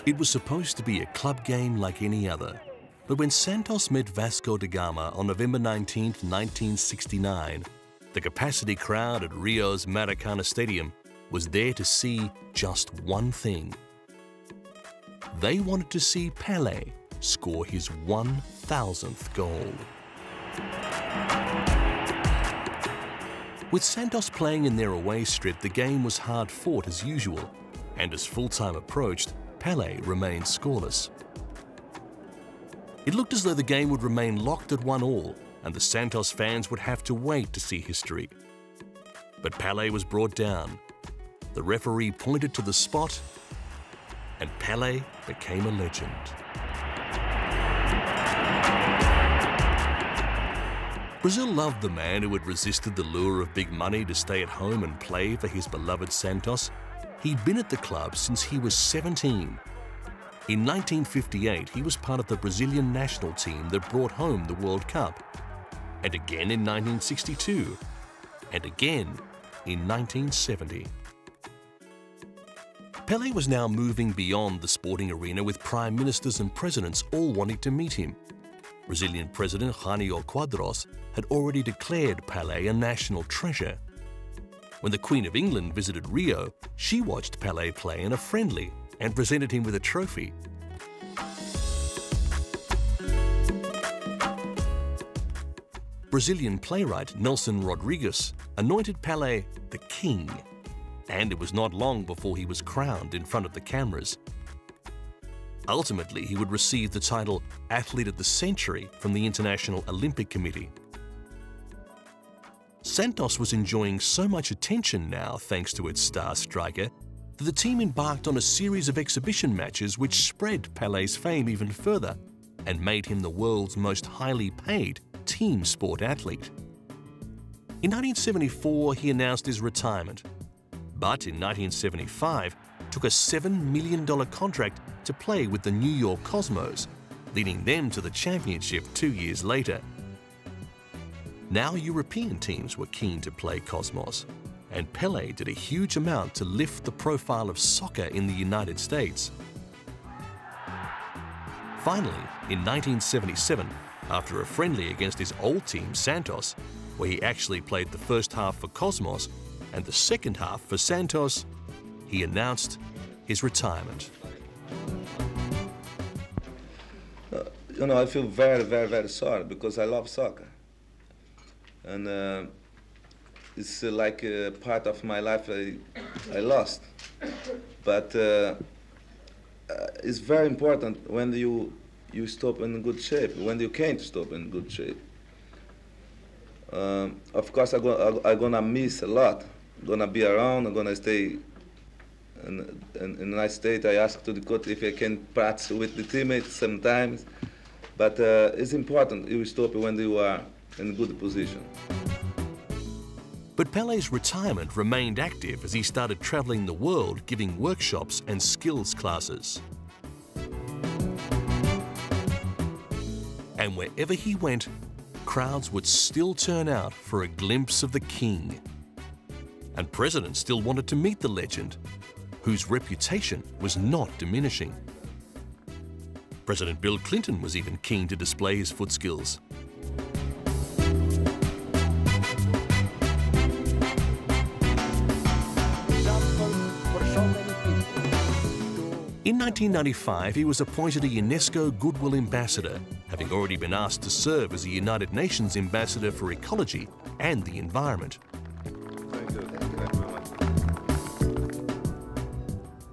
It was supposed to be a club game like any other, but when Santos met Vasco da Gama on November 19, 1969, the capacity crowd at Rio's Maracana Stadium was there to see just one thing. They wanted to see Pele score his 1,000th goal. With Santos playing in their away strip, the game was hard-fought as usual, and as full-time approached, Pele remained scoreless. It looked as though the game would remain locked at 1-1, and the Santos fans would have to wait to see history. But Pele was brought down. The referee pointed to the spot, and Pele became a legend. Brazil loved the man who had resisted the lure of big money to stay at home and play for his beloved Santos. He'd been at the club since he was 17. In 1958, he was part of the Brazilian national team that brought home the World Cup, and again in 1962, and again in 1970. Pele was now moving beyond the sporting arena, with prime ministers and presidents all wanting to meet him. Brazilian President Jânio Quadros had already declared Pele a national treasure. When the Queen of England visited Rio, she watched Pele play in a friendly and presented him with a trophy. Brazilian playwright Nelson Rodrigues anointed Pele the king, and it was not long before he was crowned in front of the cameras. Ultimately, he would receive the title Athlete of the Century from the International Olympic Committee. Santos was enjoying so much attention now, thanks to its star striker, that the team embarked on a series of exhibition matches which spread Pele's fame even further and made him the world's most highly paid team sport athlete. In 1974, he announced his retirement, but in 1975, took a $7 million contract to play with the New York Cosmos, leading them to the championship 2 years later. Now European teams were keen to play Cosmos, and Pele did a huge amount to lift the profile of soccer in the United States. Finally, in 1977, after a friendly against his old team Santos, where he actually played the first half for Cosmos and the second half for Santos, he announced his retirement. You know, I feel very, very, very sorry because I love soccer. And it's like a part of my life I lost. But it's very important when you stop in good shape, when you can't stop in good shape. Of course, I'm gonna miss a lot. I'm gonna be around, I'm gonna stay in a nice state. I asked to the coach if I can practice with the teammates sometimes. But it's important you stop when you are in a good position. But Pele's retirement remained active as he started traveling the world giving workshops and skills classes. And wherever he went, crowds would still turn out for a glimpse of the king. And presidents still wanted to meet the legend, whose reputation was not diminishing. President Bill Clinton was even keen to display his foot skills. In 1995, he was appointed a UNESCO Goodwill Ambassador, having already been asked to serve as a United Nations Ambassador for Ecology and the Environment.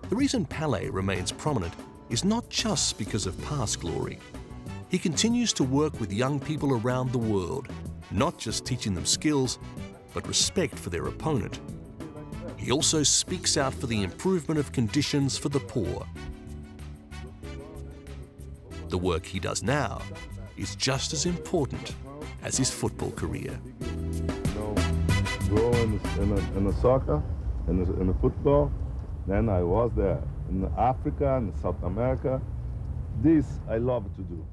The reason Pele remains prominent is not just because of past glory. He continues to work with young people around the world, not just teaching them skills, but respect for their opponent. He also speaks out for the improvement of conditions for the poor. The work he does now is just as important as his football career. Grow in the soccer, in the football, then I was there in Africa and South America. This I love to do.